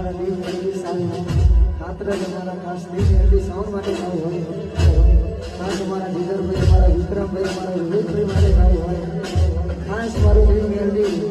અમારા દીવ મેળવી સારું ખાતર જ અમારા ખાસ દીવ મેળવી સાઉન્ડ માટે ગાવું હોય ખાસ અમારા જીગરભાઈ અમારા વિક્રમભાઈ અમારા રોહિતભાઈ માટે ગાવું હોય ખાસ મારું દીવ મેળવી